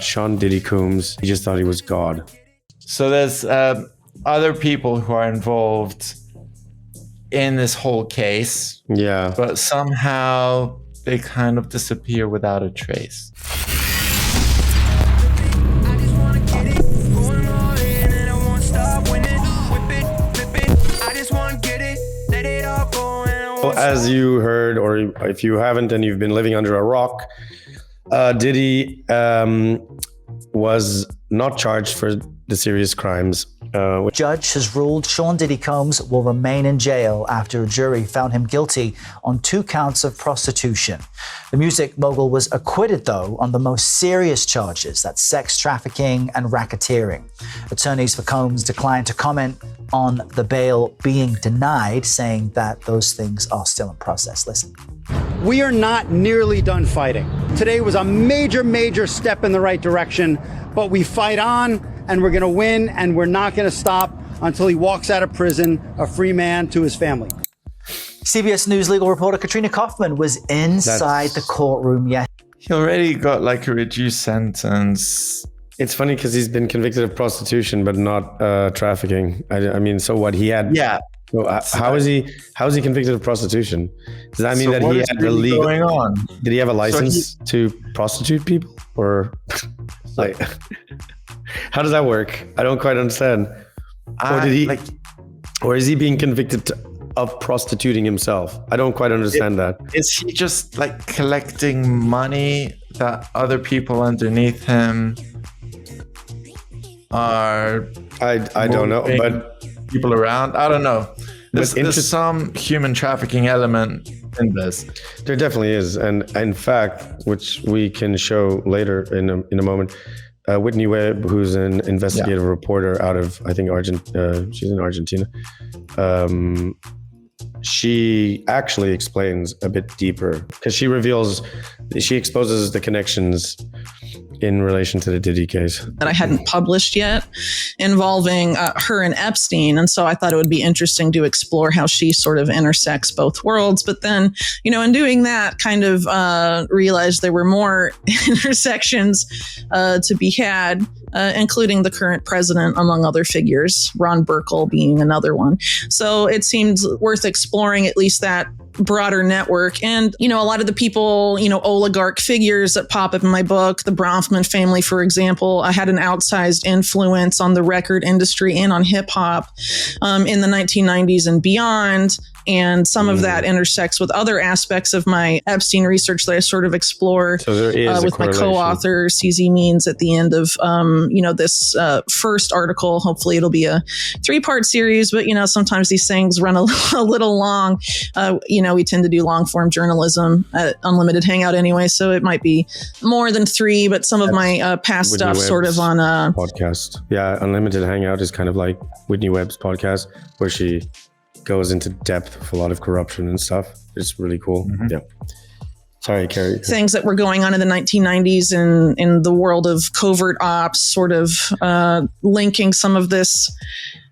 Sean Diddy Combs, he just thought he was God. So there's other people who are involved in this whole case. Yeah. But somehow they kind of disappear without a trace. As you heard, or if you haven't and you've been living under a rock, Diddy was not charged for the serious crimes. Judge has ruled Sean Diddy Combs will remain in jail after a jury found him guilty on 2 counts of prostitution. The music mogul was acquitted, though, on the most serious charges, that's sex trafficking and racketeering. Attorneys for Combs declined to comment on the bail being denied, saying that those things are still in process. Listen. We are not nearly done fighting. Today was a major step in the right direction, but we fight on and we're going to win, and we're not going to stop until he walks out of prison a free man to his family. CBS News legal reporter Katrina Kaufman was inside the courtroom yesterday. He already got like a reduced sentence. It's funny because he's been convicted of prostitution, but not trafficking. I mean, so what he had? Yeah. So how is he convicted of prostitution? Does that mean that he had the really legal? Going on? Did he have a license to prostitute people, or like? How does that work? I don't quite understand. Or did he? Or is he being convicted of prostituting himself? I don't quite understand that. Is he just like collecting money that other people underneath him are? I don't know, but people around. I don't know. There's some human trafficking element in this. There definitely is, and in fact, which we can show later in a moment. Whitney Webb, who's an investigative reporter out of, I think, she's in Argentina. She actually explains a bit deeper because she exposes the connections in relation to the Diddy case that I hadn't published yet, involving her and Epstein. And so I thought it would be interesting to explore how she sort of intersects both worlds. But then, in doing that, kind of realized there were more intersections to be had, including the current president, among other figures, Ron Burkle being another one. So it seemed worth exploring at least that broader network. And, a lot of the people, oligarch figures that pop up in my book, the Bronfman family, for example, had an outsized influence on the record industry and on hip hop in the 1990s and beyond. And some of that intersects with other aspects of my Epstein research that I sort of explore with my co-author, CZ Means, at the end of, this first article. Hopefully it'll be a 3-part series, but, sometimes these things run a little long. We tend to do long form journalism at Unlimited Hangout anyway, so it might be more than 3, but some of my past stuff sort of on a podcast. Yeah, Unlimited Hangout is kind of like Whitney Webb's podcast, where she goes into depth with a lot of corruption and stuff. It's really cool. Mm-hmm. Yeah. Sorry, Carrie. Things that were going on in the 1990s in the world of covert ops, sort of linking some of this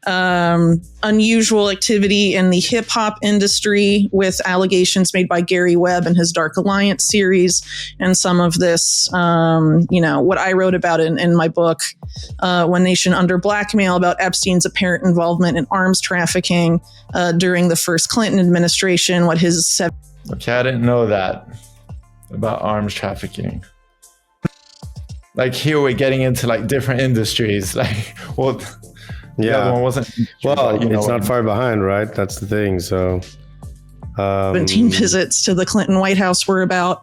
unusual activity in the hip hop industry with allegations made by Gary Webb in his Dark Alliance series, and some of this, what I wrote about in my book, One Nation Under Blackmail, about Epstein's apparent involvement in arms trafficking during the first Clinton administration. Okay, I didn't know that about arms trafficking. Like, here we're getting into like different industries. Like, well. Yeah, the other one wasn't. Well, it's not far behind, right? That's the thing. So, 17 visits to the Clinton White House were about,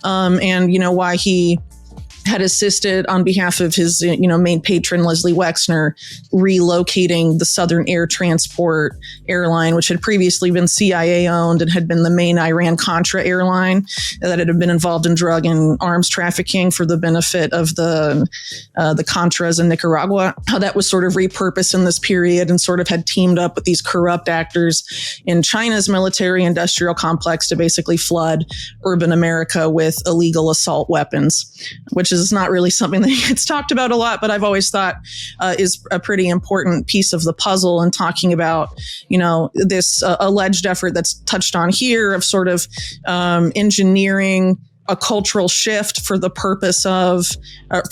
and why he had assisted on behalf of his, main patron, Leslie Wexner, relocating the Southern Air Transport airline, which had previously been CIA owned and had been the main Iran-Contra airline that had been involved in drug and arms trafficking for the benefit of the Contras in Nicaragua. How that was sort of repurposed in this period and sort of had teamed up with these corrupt actors in China's military-industrial complex to basically flood urban America with illegal assault weapons, which is not really something that gets talked about a lot, but I've always thought is a pretty important piece of the puzzle in talking about, this alleged effort that's touched on here of sort of engineering a cultural shift for the purpose of,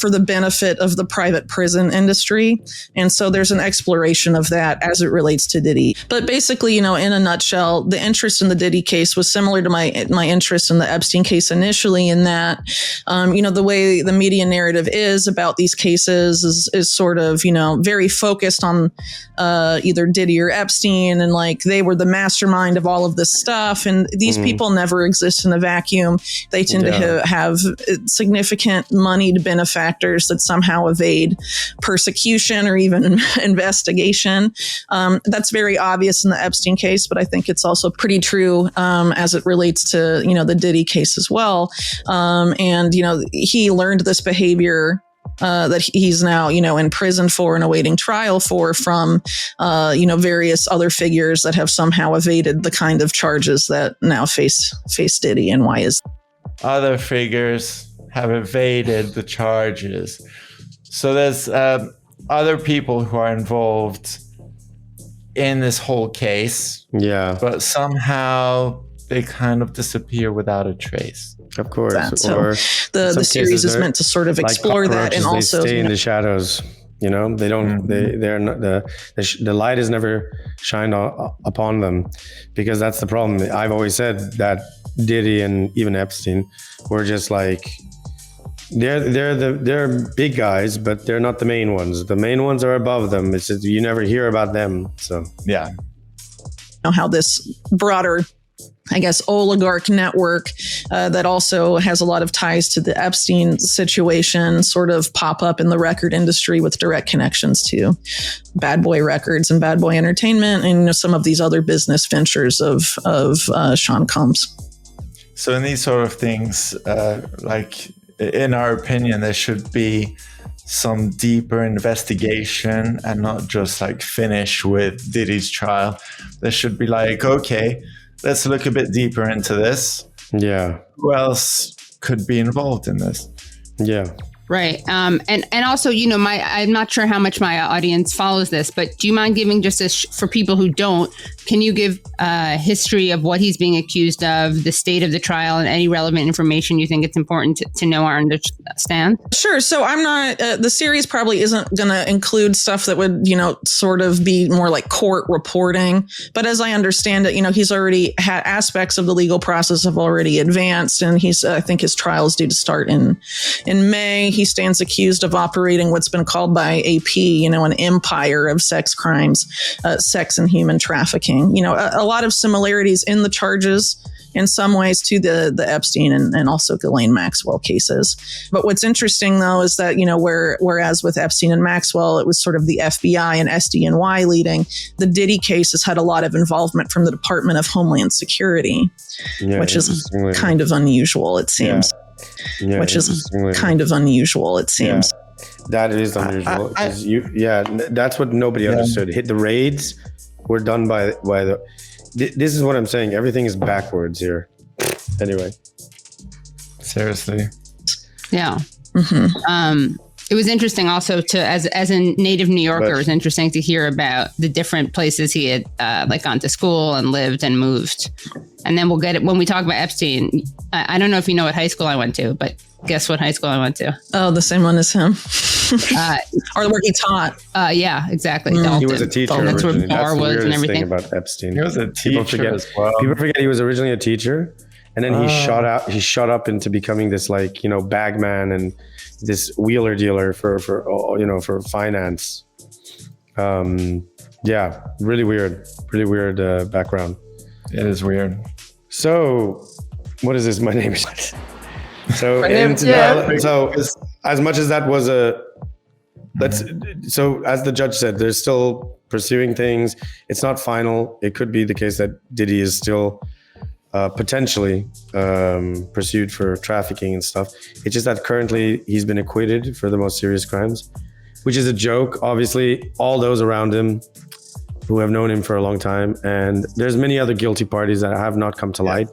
for the benefit of the private prison industry. And so there's an exploration of that as it relates to Diddy. But basically, in a nutshell, the interest in the Diddy case was similar to my interest in the Epstein case initially, in that, the way the media narrative is about these cases is sort of, very focused on either Diddy or Epstein, and like they were the mastermind of all of this stuff. And these people never exist in a vacuum. They tend to have significant moneyed benefactors that somehow evade persecution or even investigation. That's very obvious in the Epstein case, but I think it's also pretty true as it relates to, the Diddy case as well. And he learned this behavior that he's now, in prison for and awaiting trial for from, various other figures that have somehow evaded the kind of charges that now face Diddy. And why is other figures have evaded the charges? So there's other people who are involved in this whole case. Yeah. But somehow they kind of disappear without a trace. Of course. So the series is meant to sort of explore that, and also they stay in the shadows. They don't. They're not the light is never shined upon them, because that's the problem. I've always said that Diddy and even Epstein were just like they're big guys, but they're not the main ones. The main ones are above them. It's just, you never hear about them. So yeah, how this broader, I guess, oligarch network that also has a lot of ties to the Epstein situation sort of pop up in the record industry with direct connections to Bad Boy Records and Bad Boy Entertainment, and some of these other business ventures of Sean Combs. So in these sort of things, in our opinion, there should be some deeper investigation and not just finish with Diddy's trial. There should be okay, let's look a bit deeper into this. Yeah. Who else could be involved in this? Yeah. Right. And also, I'm not sure how much my audience follows this, but do you mind giving just for people who don't, can you give a history of what he's being accused of, the state of the trial, and any relevant information you think it's important to know or understand? Sure. So I'm not, the series probably isn't going to include stuff that would, sort of be more like court reporting. But as I understand it, he's already had aspects of the legal process have already advanced, and I think his trial is due to start in May. He stands accused of operating what's been called by AP, an empire of sex crimes, sex and human trafficking. A lot of similarities in the charges in some ways to the Epstein and also Ghislaine Maxwell cases. But what's interesting, though, is that, whereas with Epstein and Maxwell, it was sort of the FBI and SDNY leading, the Diddy case has had a lot of involvement from the Department of Homeland Security, which is kind of unusual, it seems. Yeah, which is kind of unusual, it seems. That is unusual. That's what nobody understood. The raids were done by the. This is what I'm saying. Everything is backwards here. Anyway, seriously. Yeah. Mm-hmm. It was interesting also as a native New Yorker, it was interesting to hear about the different places he had gone to school and lived and moved. And then we'll get it when we talk about Epstein. I don't know if you know what high school I went to, but guess what high school I went to? Oh, the same one as him. Or where he taught. Yeah, exactly. He was a teacher. That's where That's bar the was and everything. Thing about Epstein. He was a teacher as well. People forget he was originally a teacher, and then he shot up into becoming this bagman and this wheeler dealer for finance. Really weird background. It is weird. So, what is this? My name is. So, so as much as that was so as the judge said, they're still pursuing things. It's not final. It could be the case that Diddy is still potentially pursued for trafficking and stuff. It's just that currently he's been acquitted for the most serious crimes, which is a joke. Obviously, all those around him who have known him for a long time, and there's many other guilty parties that have not come to light.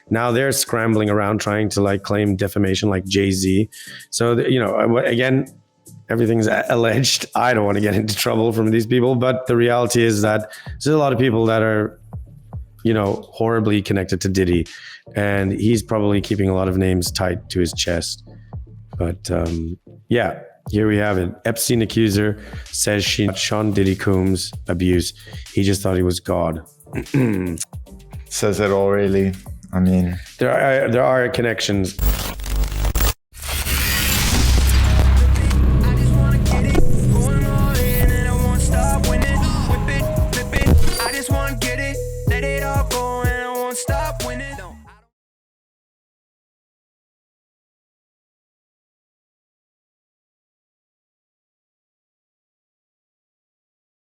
Now they're scrambling around trying to claim defamation, like Jay-Z. So again, everything's alleged. I don't want to get into trouble from these people, but the reality is that there's a lot of people that are horribly connected to Diddy, and he's probably keeping a lot of names tight to his chest. But yeah, here we have it. Epstein accuser says she Sean Diddy Combs' abuse. He just thought he was God. Says it all, really. I mean, there are connections.